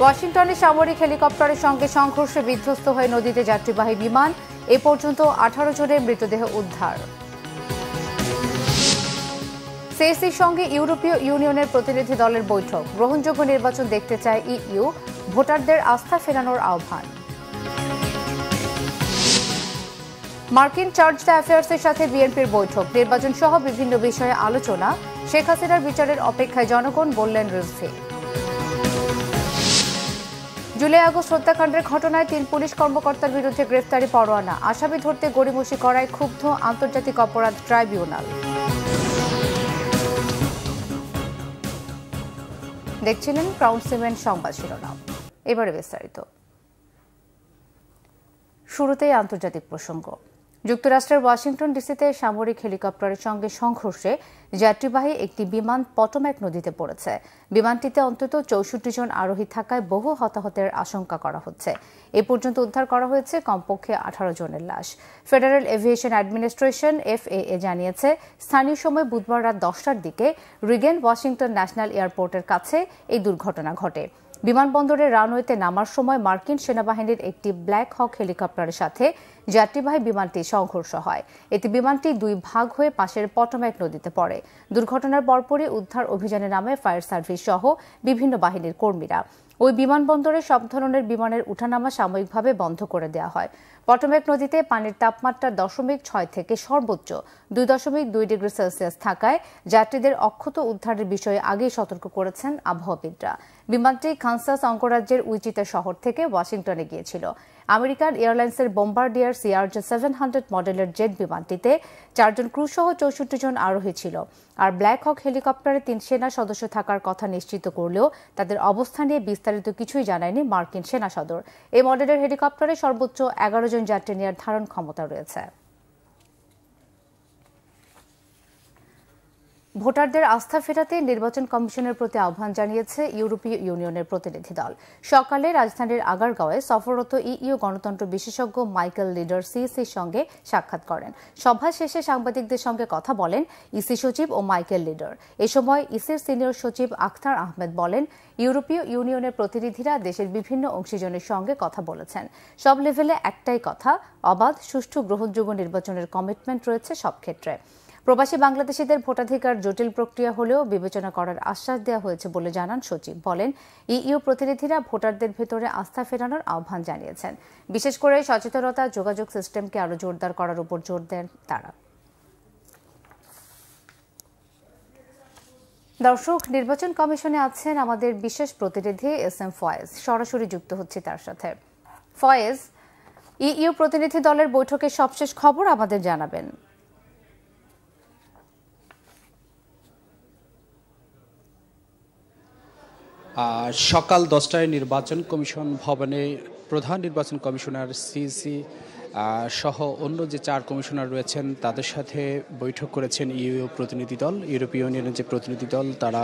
ওয়াশিংটনে সামরিক হেলিকপ্টারের সঙ্গে সংঘর্ষে বিধ্বস্ত হয়ে নদীতে যাত্রীবাহী বিমান। এ পর্যন্ত 18 জনের মৃতদেহ উদ্ধার। সিএসির সঙ্গে ইউরোপীয় ইউনিয়নের প্রতিনিধি দলের বৈঠক। গ্রহণযোগ্য নির্বাচন দেখতে চায় ইইউ। ভোটারদের আস্থা ফেরানোর আহ্বান। মার্কিন চার্জ দ্য অ্যাফেয়ার্সের সাথে বিএনপির বৈঠক। নির্বাচন সহ বিভিন্ন বিষয়ে আলোচনা। শেখ হাসিনার বিচারের অপেক্ষায় জনগণ, বললেন রিজভী। জুলাই আগস্ট হত্যাকাণ্ডের ঘটনায় 3 পুলিশ কর্মকর্তার বিরুদ্ধে গ্রেফতারি পরোয়ানা। আসামি ধরতে গড়িমসি করায় ক্ষুব্ধ আন্তর্জাতিক অপরাধ ট্রাইব্যুনাল। দেখছিলেন ক্রাউন সিমেন্ট সংবাদ শিরোনাম। এবারে বিস্তারিত। শুরুতেই আন্তর্জাতিক প্রসঙ্গ। যুক্তরাষ্ট্রের ওয়াশিংটন ডিসিতে সামরিক হেলিকপ্টারের সঙ্গে সংঘর্ষে যাত্রীবাহী একটি বিমান পটোম্যাক নদীতে পড়েছে। বিমানটিতে অন্তত 64 জন আরোহী থাকায় বহু হতাহতের আশঙ্কা করা হচ্ছে। এ পর্যন্ত উদ্ধার করা হয়েছে কমপক্ষে 18 জনের লাশ। ফেডারেল এভিয়েশন অ্যাডমিনিস্ট্রেশন FAA জানিয়েছে, স্থানীয় সময় বুধবার রাত 10টার দিকে রিগেন ওয়াশিংটন ন্যাশনাল এয়ারপোর্টের কাছে এই দুর্ঘটনা ঘটে। বিমানবন্দরের রানওয়েতে নামার সময় মার্কিন সেনাবাহিনীর একটি ব্ল্যাক হক হেলিকপ্টারের সাথে যাত্রীবাহী বিমানটি সংঘর্ষ হয়। এতে বিমানটি 2 ভাগ হয়ে পাশের পটোম্যাক নদীতে পড়ে। দুর্ঘটনার পরপরই উদ্ধার অভিযানে নামে ফায়ার সার্ভিস সহ বিভিন্ন বাহিনীর কর্মীরা। ওই বিমানবন্দরে সব ধরনের বিমানের উঠানামা সাময়িকভাবে বন্ধ করে দেওয়া হয়। পটোম্যাক নদীতে পানির তাপমাত্রা 0.6 থেকে সর্বোচ্চ 2.2 ডিগ্রি সেলসিয়াস থাকায় যাত্রীদের অক্ষত উদ্ধারের বিষয়ে আগেই সতর্ক করেছেন আবহাওয়াবিদরা। বিমানটি কানসাস অঙ্গরাজ্যের উইচিতা শহর থেকে ওয়াশিংটনে গিয়েছিল। আমেরিকান এয়ারলাইন্সের বোম্বার্ডিয়ার CRJ-700 মডেলের জেট বিমানটিতে 4 জন ক্রু সহ 64 জন আরোহী ছিল। আর ব্ল্যাক হক হেলিকপ্টারে 3 সেনা সদস্য থাকার কথা নিশ্চিত করলেও তাদের অবস্থান নিয়ে বিস্তারিত কিছুই জানায়নি মার্কিন সেনা সদর। এই মডেলের হেলিকপ্টারে সর্বোচ্চ 11 জন যাত্রী নেওয়ার ধারণ ক্ষমতা রয়েছে। ভোটারদের আস্থা ফেরাতে নির্বাচন কমিশনের প্রতি আহ্বান জানিয়েছে ইউরোপীয় ইউনিয়নের প্রতিনিধি দল। সকালে রাজধানীর আগারগাঁওয়ে সফররত ইইউ গণতন্ত্র বিশেষজ্ঞ মাইকেল লিডার সিইসির সঙ্গে সাক্ষাৎ করেন। সভা শেষে সাংবাদিকদের সঙ্গে কথা বলেন ইসি সচিব ও মাইকেল লিডার। এ সময় ইসির সিনিয়র সচিব আখতার আহমেদ বলেন, ইউরোপীয় ইউনিয়নের প্রতিনিধিরা দেশের বিভিন্ন অংশীজনের সঙ্গে কথা বলেছেন। সব লেভেলে একটাই কথা, অবাধ, সুষ্ঠু, গ্রহণযোগ্য নির্বাচনের কমিটমেন্ট রয়েছে সব ক্ষেত্রে। প্রবাসী বাংলাদেশিদের ভোটাধিকার জটিল প্রক্রিয়া হলেও বিবেচনা করার আশ্বাস দেওয়া হয়েছে বলে জানান সচিব। বলেন, ইইউ প্রতিনিধিরা ভোটারদের ভেতরে আস্থা ফেরানোর আহ্বান জানিয়েছেন। বিশেষ করে সচেতনতা, যোগাযোগ সিস্টেমকে আরও জোরদার করার উপর জোর দেন তারা। দর্শক, নির্বাচন কমিশনে আছেন আমাদের বিশেষ প্রতিনিধি SM ফয়েজ। সরাসরি যুক্ত হচ্ছে তার সাথে। ফয়েজ, ইইউ প্রতিনিধি দলের বৈঠকের সবশেষ খবর আমাদের জানাবেন। সকাল 10টায় নির্বাচন কমিশন ভবনে প্রধান নির্বাচন কমিশনার সিইসি সহ অন্য যে 4 কমিশনার রয়েছেন তাদের সাথে বৈঠক করেছেন ইইউ প্রতিনিধি দল। ইউরোপীয় ইউনিয়নের যে প্রতিনিধি দল তারা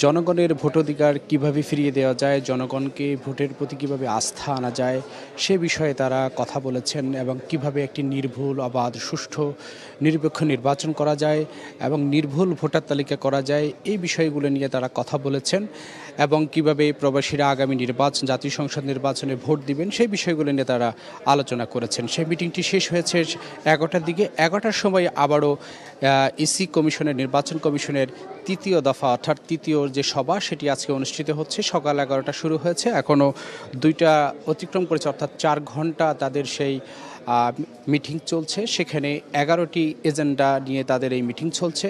জনগণের ভোটাধিকার কিভাবে ফিরিয়ে দেওয়া যায়, জনগণকে ভোটের প্রতি কিভাবে আস্থা আনা যায় সে বিষয়ে তারা কথা বলেছেন এবং কিভাবে একটি নির্ভুল, অবাধ, সুষ্ঠু, নিরপেক্ষ নির্বাচন করা যায় এবং নির্ভুল ভোটার তালিকা করা যায়, এই বিষয়গুলো নিয়ে তারা কথা বলেছেন এবং কিভাবে প্রবাসীরা আগামী জাতীয় সংসদ নির্বাচনে ভোট দিবেন সেই বিষয়গুলো নিয়ে তারা আলোচনা করেছেন। সেই মিটিংটি শেষ হয়েছে 11টার দিকে। 11টার সময় আবারও ইসি কমিশনের, নির্বাচন কমিশনের 3য় দফা অর্থাৎ 3য় যে সভা সেটি আজকে অনুষ্ঠিত হচ্ছে। সকাল 11টা শুরু হয়েছে, এখনও 2টা অতিক্রম করেছে, অর্থাৎ 4 ঘন্টা তাদের সেই মিটিং চলছে। সেখানে 11টি এজেন্ডা নিয়ে তাদের এই মিটিং চলছে।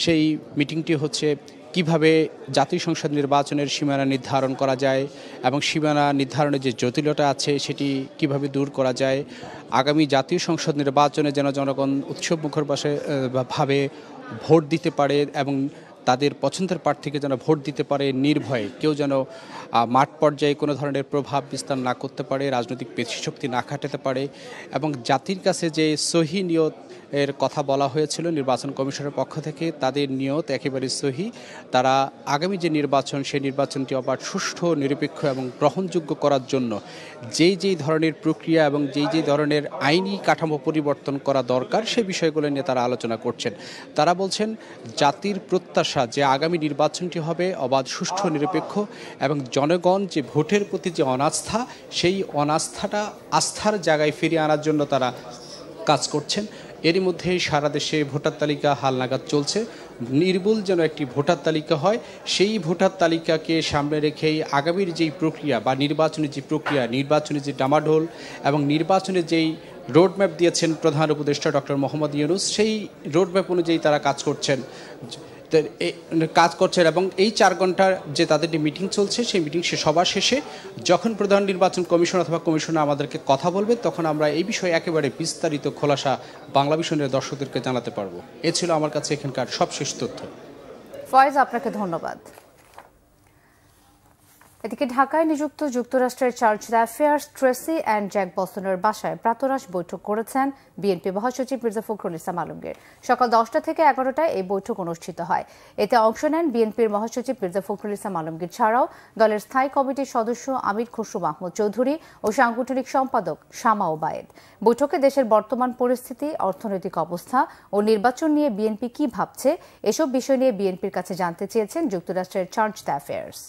সেই মিটিংটি হচ্ছে কিভাবে জাতীয় সংসদ নির্বাচনের সীমানা নির্ধারণ করা যায় এবং সীমানা নির্ধারণের যে জটিলতা আছে সেটি কিভাবে দূর করা যায়, আগামী জাতীয় সংসদ নির্বাচনে যেন জনগণ উৎসবমুখর ভাবে ভোট দিতে পারে এবং তাদের পছন্দের প্রার্থীকে যেন ভোট দিতে পারে নির্ভয়ে, কেউ যেন মাঠ পর্যায়ে কোনো ধরনের প্রভাব বিস্তার না করতে পারে, রাজনৈতিক পেশিশক্তি না খাটাতে পারে এবং জাতির কাছে যে সহি নিয়ত এর কথা বলা হয়েছিল নির্বাচন কমিশনের পক্ষ থেকে, তাদের নিয়ত একেবারে সহি। তারা আগামী যে নির্বাচন সেই নির্বাচনটি অবাধ, সুষ্ঠু, নিরপেক্ষ এবং গ্রহণযোগ্য করার জন্য যেই ধরনের প্রক্রিয়া এবং যেই ধরনের আইনি কাঠামো পরিবর্তন করা দরকার সেই বিষয়গুলো নিয়ে তারা আলোচনা করছেন। তারা বলছেন জাতির প্রত্যাশা আশা যে আগামী নির্বাচনটি হবে অবাধ, সুষ্ঠু, নিরপেক্ষ এবং জনগণ যে ভোটের প্রতি যে অনাস্থা, সেই অনাস্থাটা আস্থার জায়গায় ফিরিয়ে আনার জন্য তারা কাজ করছেন। এরই মধ্যে সারা দেশে ভোটার তালিকা হালনাগাদ চলছে। নির্ভুল যেন একটি ভোটার তালিকা হয়, সেই ভোটার তালিকাকে সামনে রেখেই আগামীর যেই প্রক্রিয়া বা নির্বাচনী যে প্রক্রিয়া, নির্বাচনী যে ডামাডোল এবং নির্বাচনের যেই রোডম্যাপ দিয়েছেন প্রধান উপদেষ্টা ডক্টর মোহাম্মদ ইউনূস, সেই রোডম্যাপ অনুযায়ী তারা কাজ করছেন এবং এই 4 ঘন্টার যে তাদের মিটিং চলছে, সেই মিটিং সবার শেষে যখন প্রধান নির্বাচন কমিশন অথবা কমিশনার আমাদেরকে কথা বলবে, তখন আমরা এই বিষয়ে একেবারে বিস্তারিত খোলাসা বাংলা ভিশনের দর্শকদেরকে জানাতে পারবো। এ ছিল আমার কাছে এখানকার সবশেষ তথ্য। ফয়েজ, আপনাকে ধন্যবাদ। এদিকে ঢাকায় নিযুক্ত যুক্তরাষ্ট্রের চার্জ অ্যাফেয়ার্স ট্রেসি অ্যান্ড জ্যাক বসনের বাসায় প্রাতরাশ বৈঠক করেছেন বিএনপি মহাসচিব মির্জা ফখরুল ইসলাম আলমগীর। সকাল 10টা থেকে 11টায় এই বৈঠক অনুষ্ঠিত হয়। এতে অংশ নেন বিএনপির মহাসচিব মির্জা ফখরুল ইসলাম আলমগীর ছাড়াও দলের স্থায়ী কমিটির সদস্য আমির খসরু মাহমুদ চৌধুরী ও সাংগঠনিক সম্পাদক শামা ওবায়েদ। বৈঠকে দেশের বর্তমান পরিস্থিতি, অর্থনৈতিক অবস্থা ও নির্বাচন নিয়ে বিএনপি কি ভাবছে, এসব বিষয় নিয়ে বিএনপির কাছে জানতে চেয়েছেন যুক্তরাষ্ট্রের চার্জ অ্যাফেয়ার্স।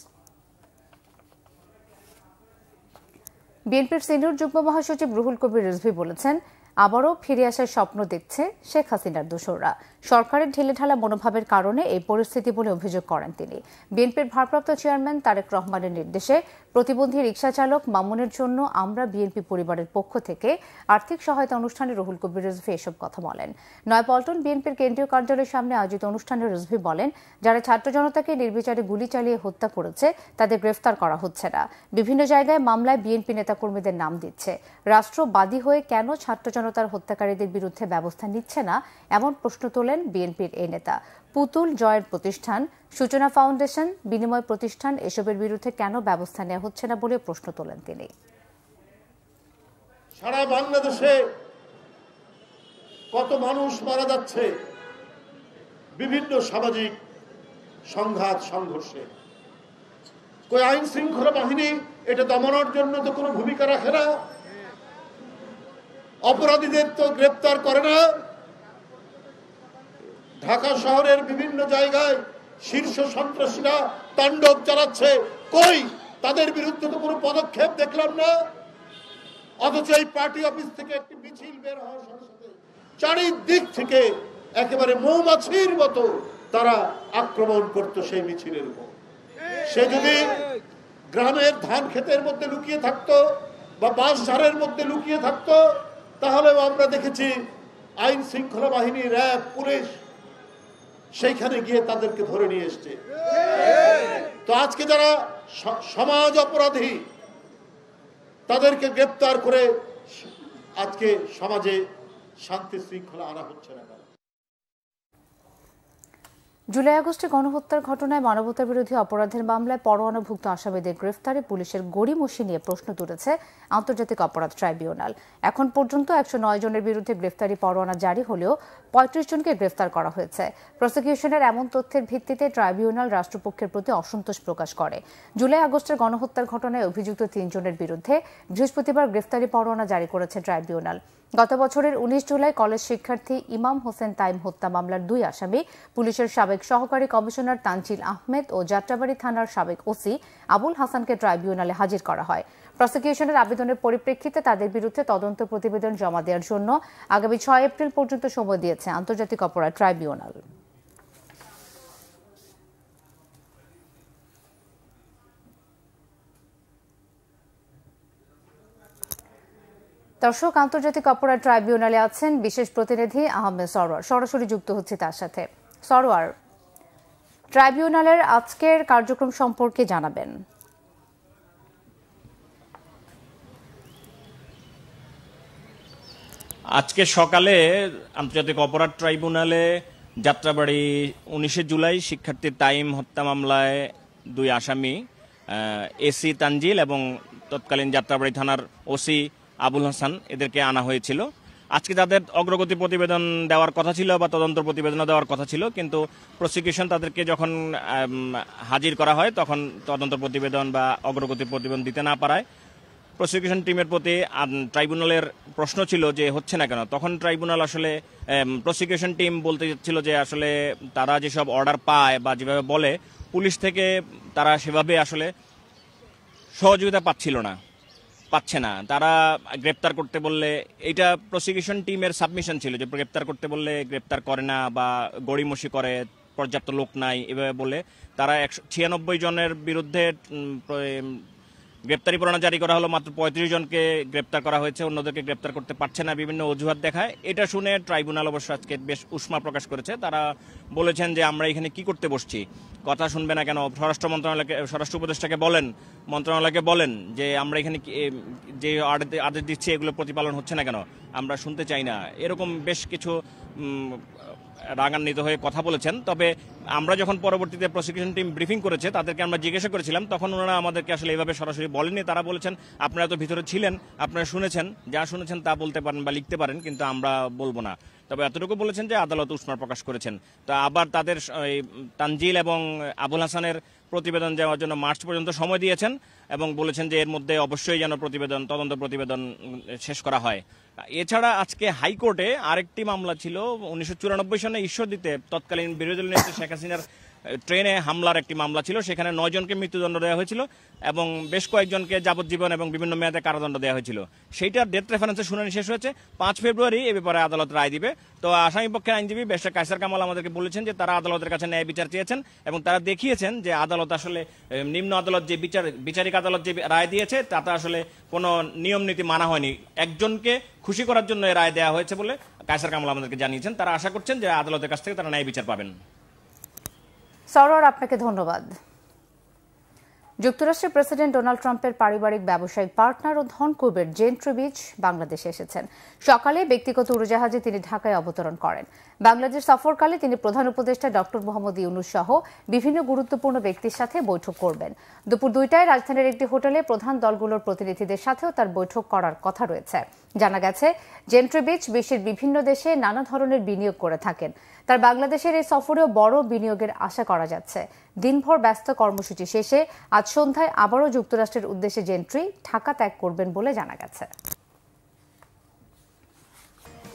বিএনপির সিনিয়র যুগ্ম মহাসচিব রুহুল কবির রিজভী বলেছেন, আবারও ফিরে আসার স্বপ্ন দেখছে শেখ হাসিনার দোসররা। সরকারের ঢিলেঢালা মনোভাবের কারণে এই পরিস্থিতি বলে অভিযোগ করেন তিনি। বিএনপির ভারপ্রাপ্ত চেয়ারম্যান তারেক রহমানের নির্দেশে প্রতিবন্ধী রিকশা চালক মামুনের জন্য আমরা বিএনপি পরিবারের পক্ষ থেকে আর্থিক সহায়তা অনুষ্ঠানে রুহুল কবির রিজভী এসব কথা বলেন। নয়াপল্টন বিএনপির কেন্দ্রীয় কার্যালয়ের সামনে আয়োজিত অনুষ্ঠানে রিজভী বলেন, যারা ছাত্র জনতাকে নির্বিচারে গুলি চালিয়ে হত্যা করেছে তাদের গ্রেফতার করা হচ্ছে না। বিভিন্ন জায়গায় মামলায় বিএনপি নেতাকর্মীদের নাম দিচ্ছে। রাষ্ট্র বাদী হয়ে কেন ছাত্র জনতার হত্যাকারীদের বিরুদ্ধে ব্যবস্থা নিচ্ছে না, এমন প্রশ্ন তোলেন বিএনপির এই নেতা। পুতুল, জয়ের প্রতিষ্ঠান, সূচনা ফাউন্ডেশন, বিনিময় প্রতিষ্ঠান এসবের বিরুদ্ধে কেন ব্যবস্থা নেওয়া হচ্ছে না বলে প্রশ্ন তোলেন তিনি। সারা বাংলাদেশে কত মানুষ মারা যাচ্ছে বিভিন্ন সামাজিক সংঘাত সংঘর্ষে, কই আইন শৃঙ্খলা বাহিনী এটা দমনের জন্য তো কোনো ভূমিকা রাখে না, অপরাধীদের তো গ্রেপ্তার করে না। ঢাকা শহরের বিভিন্ন জায়গায় শীর্ষ সন্ত্রাসীরা তাণ্ডব চালাচ্ছে, কই তাদের বিরুদ্ধে তো কোনো পদক্ষেপ দেখলাম না। অথচ এই পার্টি অফিস থেকে একটি মিছিল বের হওয়ার সাথে সাথে চারিদিক থেকে একেবারে মৌমাছির মতো তারা আক্রমণ করতো সেই মিছিলের উপর। সে যদি গ্রামের ধান ক্ষেতের মধ্যে লুকিয়ে থাকতো বা বাঁশঝাড়ের মধ্যে লুকিয়ে থাকতো, তাহলেও আমরা দেখেছি আইন শৃঙ্খলা বাহিনী, র্যাব, পুলিশ সেইখানে গিয়ে তাদেরকে ধরে নিয়ে এসছে। তো আজকে যারা সমাজ অপরাধী তাদেরকে গ্রেপ্তার করে আজকে সমাজে শান্তি শৃঙ্খলা আনা হচ্ছে না। জুলাই আগস্টে গণহত্যার ঘটনায় মানবতা বিরোধী অপরাধের মামলায় পরোয়ানাভুক্ত আসামিদের গ্রেফতারে পুলিশের গড়িমসি নিয়ে প্রশ্ন তুলেছে আন্তর্জাতিক অপরাধ ট্রাইব্যুনাল। এখন পর্যন্ত 109 জনের বিরুদ্ধে গ্রেফতারি পরোয়ানা জারি হলেও 35 জনকে গ্রেফতার করা হয়েছে। প্রসিকিউশনের এমন তথ্যের ভিত্তিতে ট্রাইব্যুনাল রাষ্ট্রপক্ষের প্রতি অসন্তোষ প্রকাশ করে। জুলাই আগস্টের গণহত্যার ঘটনায় অভিযুক্ত 3 জনের বিরুদ্ধে বৃহস্পতিবার গ্রেফতারি পরোয়ানা জারি করেছে ট্রাইব্যুনাল। গত বছরের 19 জুলাই কলেজ শিক্ষার্থী ইমাম হোসেন তাইম হত্যা মামলার 2 আসামি পুলিশের সাবেক সহকারী কমিশনার তানজিল আহমেদ ও যাত্রাবাড়ি থানার সাবেক ওসি আবুল হাসানকে ট্রাইব্যুনালে হাজির করা হয়। প্রসিকিউশনের আবেদনের পরিপ্রেক্ষিতে তাদের বিরুদ্ধে তদন্ত প্রতিবেদন জমা দেওয়ার জন্য আগামী 6 এপ্রিল পর্যন্ত সময় দিয়েছে আন্তর্জাতিক অপরাধ ট্রাইব্যুনাল। দর্শক, আন্তর্জাতিক অপরাধ ট্রাইব্যুনালে আছেন বিশেষ প্রতিনিধি আহমেদ সরোয়ার, সরাসরি যুক্ত হচ্ছে তার সাথে। সরোয়ার, ট্রাইব্যুনালের আজকের কার্যক্রম সম্পর্কে জানাবেন। আজকে সকালে আন্তর্জাতিক অপরাধ ট্রাইব্যুনালে যাত্রাবাড়ি 19 জুলাই শিক্ষার্থী তাইম হত্যা মামলায় 2 আসামি এসি তানজিল এবং তৎকালীন যাত্রাবাড়ি থানার ওসি আবুল হাসান এদেরকে আনা হয়েছিল। আজকে তাদের অগ্রগতি প্রতিবেদন দেওয়ার কথা ছিল বা তদন্ত প্রতিবেদন দেওয়ার কথা ছিল, কিন্তু প্রসিকিউশন তাদেরকে যখন হাজির করা হয় তখন তদন্ত প্রতিবেদন বা অগ্রগতি প্রতিবেদন দিতে না পারায় প্রসিকিউশন টিমের প্রতি ট্রাইব্যুনালের প্রশ্ন ছিল যে হচ্ছে না কেন, তখন ট্রাইব্যুনাল আসলে প্রসিকিউশন টিম বলতে ছিল যে আসলে তারা যেসব অর্ডার পায় বা যেভাবে বলে পুলিশ থেকে তারা সেভাবে আসলে সহযোগিতা পাচ্ছে না। তারা গ্রেপ্তার করতে বললে, এইটা প্রসিকিউশন টিমের সাবমিশন ছিল যে গ্রেপ্তার করতে বললে গ্রেপ্তার করে না বা গড়িমসি করে, পর্যাপ্ত লোক নাই এভাবে বলে তারা 196 জনের বিরুদ্ধে গ্রেপ্তারি পরোয়ানা জারি করা হলো, মাত্র 35 জনকে গ্রেপ্তার করা হয়েছে, অন্যদেরকে গ্রেপ্তার করতে পারছে না, বিভিন্ন অজুহাত দেখায়। এটা শুনে ট্রাইব্যুনাল অবশ্য আজকে বেশ উষ্মা প্রকাশ করেছে। তারা বলেছেন যে আমরা এখানে কি করতে বসছি, কথা শুনবে না কেন? স্বরাষ্ট্র উপদেষ্টাকে বলেন, মন্ত্রণালয়কে বলেন যে আমরা এখানে যে আদেশ দিচ্ছি এগুলো প্রতিপালন হচ্ছে না কেন, আমরা শুনতে চাই না। এরকম বেশ কিছু রাগান্বিত হয়ে কথা বলেছেন। তবে আমরা যখন পরবর্তীতে প্রসিকিউশন টিম ব্রিফিং করেছে তাদেরকে আমরা জিজ্ঞাসা করেছিলাম, তখন ওনারা আমাদেরকে আসলে এইভাবে সরাসরি বলেননি। তারা বলেছেন আপনারা তো ভিতরে ছিলেন, আপনারা শুনেছেন, যা শুনেছেন তা বলতে পারেন বা লিখতে পারেন, কিন্তু আমরা বলবো না। তবে এতটুকু বলেছেন যে আদালত উষ্মা প্রকাশ করেছেন। তো আবার তাদের তানজিল এবং আবুল হাসানের প্রতিবেদন দেওয়ার জন্য মার্চ পর্যন্ত সময় দিয়েছেন এবং বলেছেন যে এর মধ্যে অবশ্যই যেন তদন্ত প্রতিবেদন শেষ করা হয়। এছাড়া আজকে হাইকোর্টে আরেকটি মামলা ছিল 1994 সনে ঈশ্বরদীতে তৎকালীন বিরোধী দল নেত্রী শেখ হাসিনার ট্রেনে হামলার একটি মামলা ছিল। সেখানে 9 জনকে মৃত্যুদণ্ড দেওয়া হয়েছিল এবং বেশ কয়েকজনকে যাবজ্জীবন এবং বিভিন্ন মেয়াদে কারাদণ্ড দেওয়া হয়েছিল। সেইটার ডেথ রেফারেন্সের শুনানি শেষ হয়েছে। 5 ফেব্রুয়ারি এ ব্যাপারে আদালত রায় দিবে। তো আসামি পক্ষের আইনজীবী ব্যারিস্টার কায়সার কামাল আমাদেরকে বলেছেন যে তারা আদালতের কাছে ন্যায় বিচার চেয়েছেন এবং তারা দেখিয়েছেন যে আদালত আসলে নিম্ন আদালত যে বিচারিক আদালত যে রায় দিয়েছে তাতে আসলে কোনো নিয়ম নীতি মানা হয়নি, একজনকে খুশি করার জন্য রায় দেওয়া হয়েছে বলে কায়সার কামাল আমাদেরকে জানিয়েছেন। তারা আশা করছেন যে আদালতের কাছ থেকে তারা ন্যায় বিচার পাবেন। সরোয়ার, আপনাকে ধন্যবাদ। যুক্তরাষ্ট্রের প্রেসিডেন্ট ডোনাল্ড ট্রাম্পের পারিবারিক ব্যবসায়িক পার্টনার ও ধনকুবের জেন্ট্রি বিচ বাংলাদেশে এসেছেন। সকালে ব্যক্তিগত উড়োজাহাজে তিনি ঢাকায় অবতরণ করেন। বাংলাদেশ সফরকালে তিনি প্রধান উপদেষ্টা ডক্টর মোহাম্মদ ইউনূস সহ বিভিন্ন গুরুত্বপূর্ণ ব্যক্তির সাথে বৈঠক করবেন। দুপুর 2টায় রাজধানীর একটি হোটেলে প্রধান দলগুলোর প্রতিনিধিদের সাথেও তার বৈঠক করার কথা রয়েছে। জানা গেছে, জেন্ট্রি বিচ বিশ্বের বিভিন্ন দেশে নানা ধরনের বিনিয়োগ করে থাকেন। তার বাংলাদেশের এই সফরেও বড় বিনিয়োগের আশা করা যাচ্ছে। দিনভর ব্যস্ত কর্মসূচি শেষে আজ সন্ধ্যায় আবারও যুক্তরাষ্ট্রের উদ্দেশ্যে জেন্ট্রি ঢাকা ত্যাগ করবেন বলে জানা গেছে।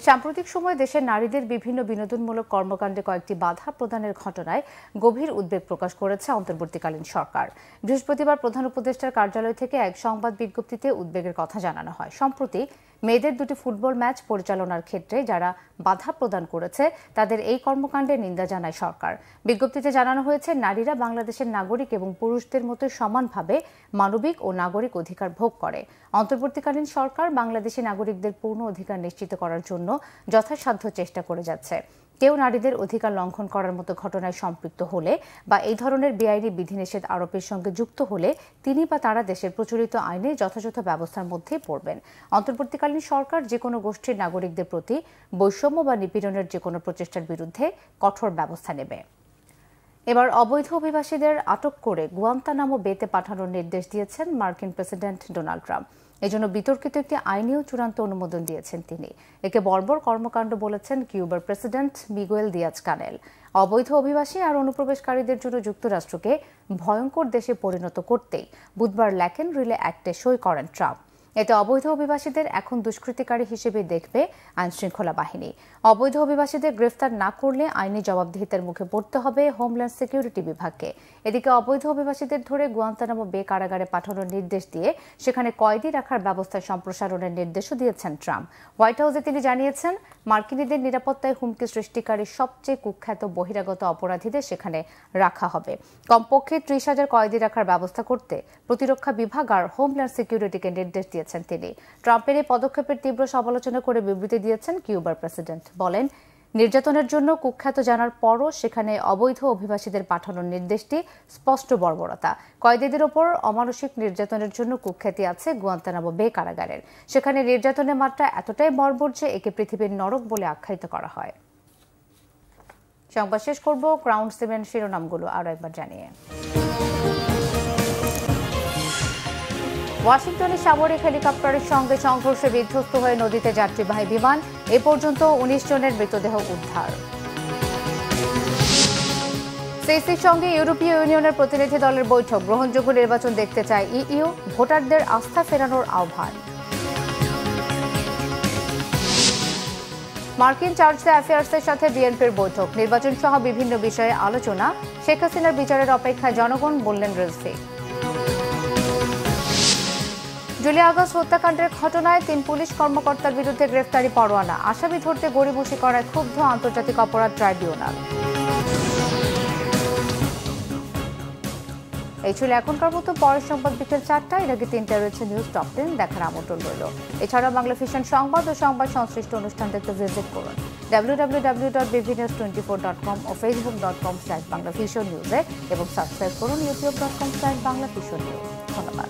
সাম্প্রতিক সময়ে দেশের নারীদের বিভিন্ন বিনোদনমূলক কর্মকাণ্ডে কয়েকটি বাধা প্রদানের ঘটনায় গভীর উদ্বেগ প্রকাশ করেছে অন্তর্বর্তীকালীন সরকার। বৃহস্পতিবার প্রধান উপদেষ্টার কার্যালয় থেকে এক সংবাদ বিজ্ঞপ্তিতে উদ্বেগের কথা জানানো হয়। সম্প্রতি মেয়েদের 2টি ফুটবল ম্যাচ পরিচালনার ক্ষেত্রে যারা বাধা প্রদান করেছে তাদের এই কর্মকাণ্ডের নিন্দা জানায় সরকার। বিজ্ঞপ্তিতে জানানো হয়েছে, নারীরা বাংলাদেশের নাগরিক এবং পুরুষদের মতো সমানভাবে মানবিক ও নাগরিক অধিকার ভোগ করে। অন্তর্বর্তীকালীন সরকার বাংলাদেশি নাগরিকদের পূর্ণ অধিকার নিশ্চিত করার জন্য যথাসাধ্য চেষ্টা করে যাচ্ছে। কেউ নারীদের অধিকার লঙ্ঘন করার মতো ঘটনায় সম্পৃক্ত হলে বা এই ধরনের বেআইনি বিধিনিষেধ আরোপের সঙ্গে যুক্ত হলে তিনি বা তারা দেশের প্রচলিত আইনে যথাযথ ব্যবস্থার মধ্যেই পড়বেন। অন্তর্বর্তীকালীন সরকার যে কোনো গোষ্ঠীর নাগরিকদের প্রতি বৈষম্য বা নিপীড়নের যে কোনো প্রচেষ্টার বিরুদ্ধে কঠোর ব্যবস্থা নেবে। এবার অবৈধ অভিবাসীদের আটক করে গুয়ান্তানামো বেতে পাঠানোর নির্দেশ দিয়েছেন মার্কিন প্রেসিডেন্ট ডোনাল্ড ট্রাম্প। এজন্য বিতর্কিত একটি আইনেও চূড়ান্ত অনুমোদন দিয়েছেন তিনি। একে বর্বর কর্মকাণ্ড বলেছেন কিউবার প্রেসিডেন্ট মিগুয়েল দিয়াজ কানেল। অবৈধ অভিবাসী আর অনুপ্রবেশকারীদের জন্য যুক্তরাষ্ট্রকে ভয়ঙ্কর দেশে পরিণত করতেই বুধবার ল্যাকেন রিলে অ্যাক্টে সই করেন ট্রাম্প। এতে অবৈধ অভিবাসীদের এখন দুষ্কৃতিকারী হিসেবে দেখবে আইনশৃঙ্খলা বাহিনী। অবৈধ অভিবাসীদের গ্রেফতার না করলে আইনি জবাবদিহিতার মুখে পড়তে হবে হোমল্যান্ড সিকিউরিটি বিভাগকে। এদিকে অবৈধ অভিবাসীদের ধরে গুয়ান্তানামো বে কারাগারে পাঠানোর নির্দেশ দিয়ে সেখানে কয়েদি রাখার ব্যবস্থা সম্প্রসারণের নির্দেশও দিয়েছেন ট্রাম্প। হোয়াইট হাউসে তিনি জানিয়েছেন, মার্কিনীদের নিরাপত্তায় হুমকি সৃষ্টিকারী সবচেয়ে কুখ্যাত বহিরাগত অপরাধীদের সেখানে রাখা হবে। কমপক্ষে 30,000 কয়েদি রাখার ব্যবস্থা করতে প্রতিরক্ষা বিভাগ আর হোমল্যান্ড সিকিউরিটিকে নির্দেশ দিয়েছেন তিনি। ট্রাম্পের এই পদক্ষেপের তীব্র সমালোচনা করে বিবৃতি দিয়েছেন কিউবার প্রেসিডেন্ট। বলেন, নির্যাতনের জন্য কুখ্যাত জানার পরও সেখানে অবৈধ অভিবাসীদের পাঠানোর নির্দেশটি স্পষ্ট বর্বরতা। কয়েদিদের ওপর অমানসিক নির্যাতনের জন্য কুখ্যাতি আছে গুয়ান্তানামো বে কারাগারের। সেখানে নির্যাতনের মাত্রা এতটাই বর্বর যে একে পৃথিবীর নরক বলে আখ্যায়িত করা হয়। সংবাদ শেষ করব ক্রাউন সিমেন্ট শিরোনামগুলো আরও একবার জানিয়ে। ওয়াশিংটনে সামরিক হেলিকপ্টারের সঙ্গে সংঘর্ষে বিধ্বস্ত হয়ে নদীতে যাত্রীবাহী বিমান। এ পর্যন্ত 19 জনের মৃতদেহ উদ্ধার। সিসির সঙ্গে ইউরোপীয় ইউনিয়নের প্রতিনিধি দলের বৈঠক, গ্রহণযোগ্য নির্বাচন দেখতে চায় ইইউ, ভোটারদের আস্থা ফেরানোর আহ্বান। মার্কিন চার্জ অ্যাফেয়ার্সের সাথে বিএনপির বৈঠক, নির্বাচন সহ বিভিন্ন বিষয়ে আলোচনা, শেখ হাসিনার বিচারের অপেক্ষায় জনগণ, বললেন রিজভী। জুলাই আগস্ট হত্যাকাণ্ডের ঘটনায় 3 পুলিশ কর্মকর্তার বিরুদ্ধে গ্রেফতারি পরোয়ানা, আসামি ধরতে গড়িমসি করায় ক্ষুব্ধ আন্তর্জাতিক অপরাধ ট্রাইব্যুনাল। এই ছিল এখনকার মতো, পরের সংবাদ বিকেল 4টায়, এর আগে 3টায় রয়েছে নিউজ টপ 10, দেখার আমন্ত্রণ রইল। এছাড়া বাংলা ভিশন সংবাদ ও সংবাদ সংশ্লিষ্ট অনুষ্ঠান দেখতে ভিজিট করুন www.bvnews24.com ও facebook.com/banglavisionnews এবং সাবস্ক্রাইব করুন youtube.com/banglavisionnews। ধন্যবাদ।